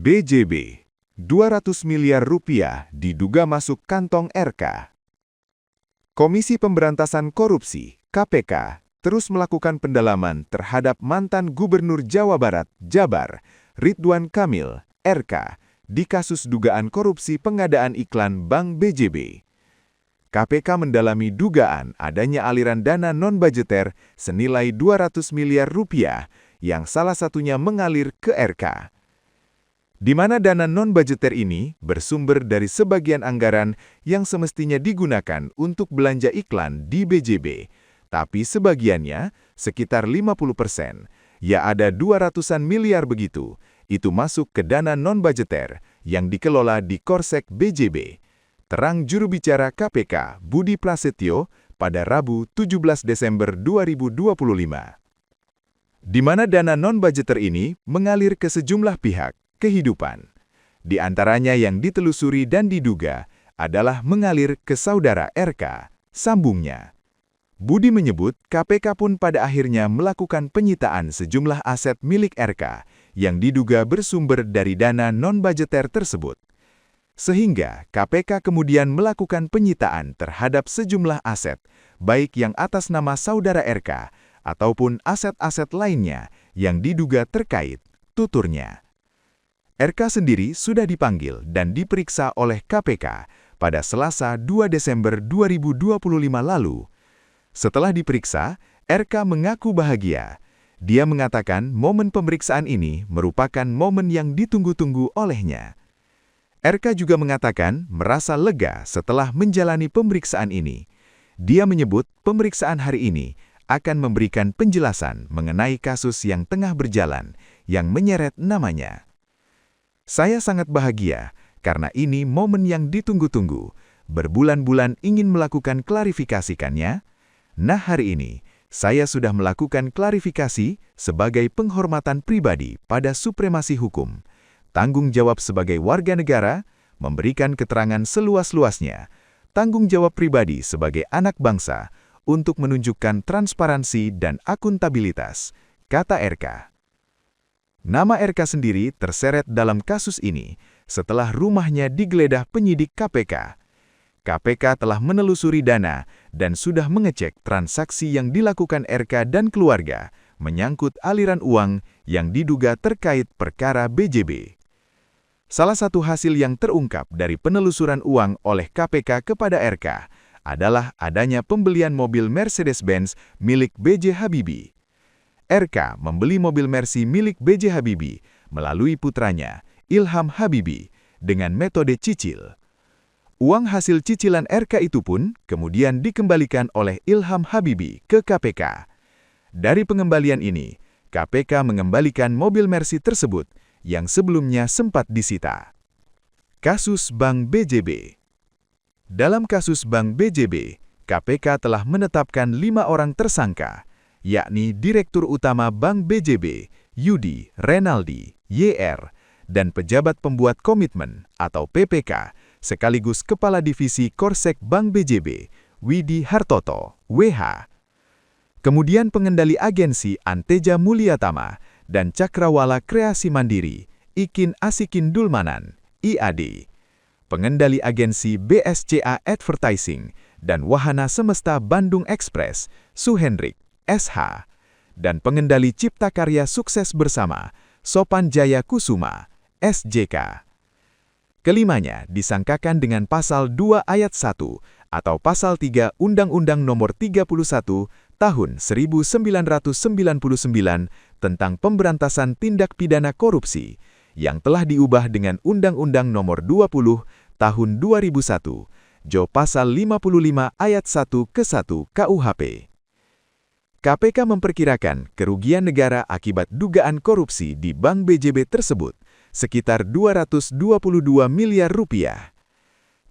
BJB, 200 miliar rupiah diduga masuk kantong RK. Komisi Pemberantasan Korupsi, KPK, terus melakukan pendalaman terhadap mantan Gubernur Jawa Barat, Jabar, Ridwan Kamil, RK, di kasus dugaan korupsi pengadaan iklan Bank BJB. KPK mendalami dugaan adanya aliran dana non-budgeter senilai 200 miliar rupiah yang salah satunya mengalir ke RK. Di mana dana non-budgeter ini bersumber dari sebagian anggaran yang semestinya digunakan untuk belanja iklan di BJB, tapi sebagiannya, sekitar 50%, ya ada 200-an miliar begitu, itu masuk ke dana non-budgeter yang dikelola di Korsek BJB. Terang juru bicara KPK, Budi Prasetyo, pada Rabu 17 Desember 2025. Di mana dana non-budgeter ini mengalir ke sejumlah pihak kehidupan. Di antaranya yang ditelusuri dan diduga adalah mengalir ke saudara RK, sambungnya. Budi menyebut KPK pun pada akhirnya melakukan penyitaan sejumlah aset milik RK yang diduga bersumber dari dana non-budgeter tersebut. Sehingga KPK kemudian melakukan penyitaan terhadap sejumlah aset, baik yang atas nama saudara RK ataupun aset-aset lainnya yang diduga terkait, tuturnya. RK sendiri sudah dipanggil dan diperiksa oleh KPK pada Selasa 2 Desember 2025 lalu. Setelah diperiksa, RK mengaku bahagia. Dia mengatakan momen pemeriksaan ini merupakan momen yang ditunggu-tunggu olehnya. RK juga mengatakan merasa lega setelah menjalani pemeriksaan ini. Dia menyebut pemeriksaan hari ini akan memberikan penjelasan mengenai kasus yang tengah berjalan yang menyeret namanya. Saya sangat bahagia karena ini momen yang ditunggu-tunggu. Berbulan-bulan ingin melakukan klarifikasikannya. Nah, hari ini saya sudah melakukan klarifikasi sebagai penghormatan pribadi pada supremasi hukum, tanggung jawab sebagai warga negara, memberikan keterangan seluas-luasnya, tanggung jawab pribadi sebagai anak bangsa untuk menunjukkan transparansi dan akuntabilitas, kata RK. Nama RK sendiri terseret dalam kasus ini setelah rumahnya digeledah penyidik KPK. KPK telah menelusuri dana dan sudah mengecek transaksi yang dilakukan RK dan keluarga menyangkut aliran uang yang diduga terkait perkara BJB. Salah satu hasil yang terungkap dari penelusuran uang oleh KPK kepada RK adalah adanya pembelian mobil Mercedes-Benz milik B.J. Habibie. RK membeli mobil Mercy milik B.J. Habibie melalui putranya, Ilham Habibie, dengan metode cicil. Uang hasil cicilan RK itu pun kemudian dikembalikan oleh Ilham Habibie ke KPK. Dari pengembalian ini, KPK mengembalikan mobil Mercy tersebut yang sebelumnya sempat disita. Kasus Bank BJB. Dalam kasus Bank BJB, KPK telah menetapkan 5 orang tersangka, yakni Direktur Utama Bank BJB, Yudi Renaldi, YR, dan pejabat pembuat komitmen atau PPK, sekaligus Kepala Divisi Korsek Bank BJB, Widi Hartoto, WH. Kemudian pengendali agensi Anteja Mulyatama dan Cakrawala Kreasi Mandiri, Ikin Asikin Dulmanan, IAD. Pengendali agensi BSCA Advertising dan Wahana Semesta Bandung Express, Suhendrik, SH, dan pengendali Cipta Karya Sukses Bersama, Sopan Jaya Kusuma, SJK. Kelimanya disangkakan dengan Pasal 2 Ayat 1 atau Pasal 3 Undang-Undang Nomor 31 Tahun 1999 tentang Pemberantasan Tindak Pidana Korupsi yang telah diubah dengan Undang-Undang Nomor 20 Tahun 2001, Jo Pasal 55 Ayat 1 ke 1 KUHP. KPK memperkirakan kerugian negara akibat dugaan korupsi di Bank BJB tersebut sekitar 222 miliar rupiah.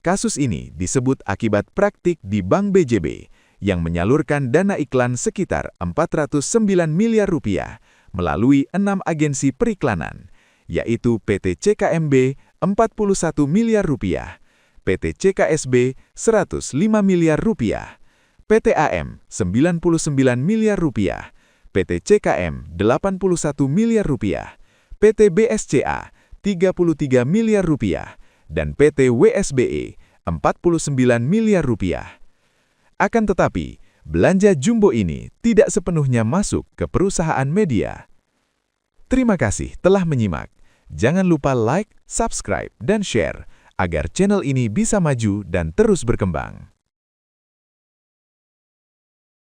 Kasus ini disebut akibat praktik di Bank BJB yang menyalurkan dana iklan sekitar 409 miliar rupiah melalui 6 agensi periklanan, yaitu PT CKMB 41 miliar rupiah, PT CKSB 105 miliar rupiah, PT AM 99 miliar rupiah, PT CKM 81 miliar rupiah, PT BSCA 33 miliar rupiah dan PT WSBE 49 miliar rupiah. Akan tetapi, belanja jumbo ini tidak sepenuhnya masuk ke perusahaan media. Terima kasih telah menyimak. Jangan lupa like, subscribe, dan share agar channel ini bisa maju dan terus berkembang.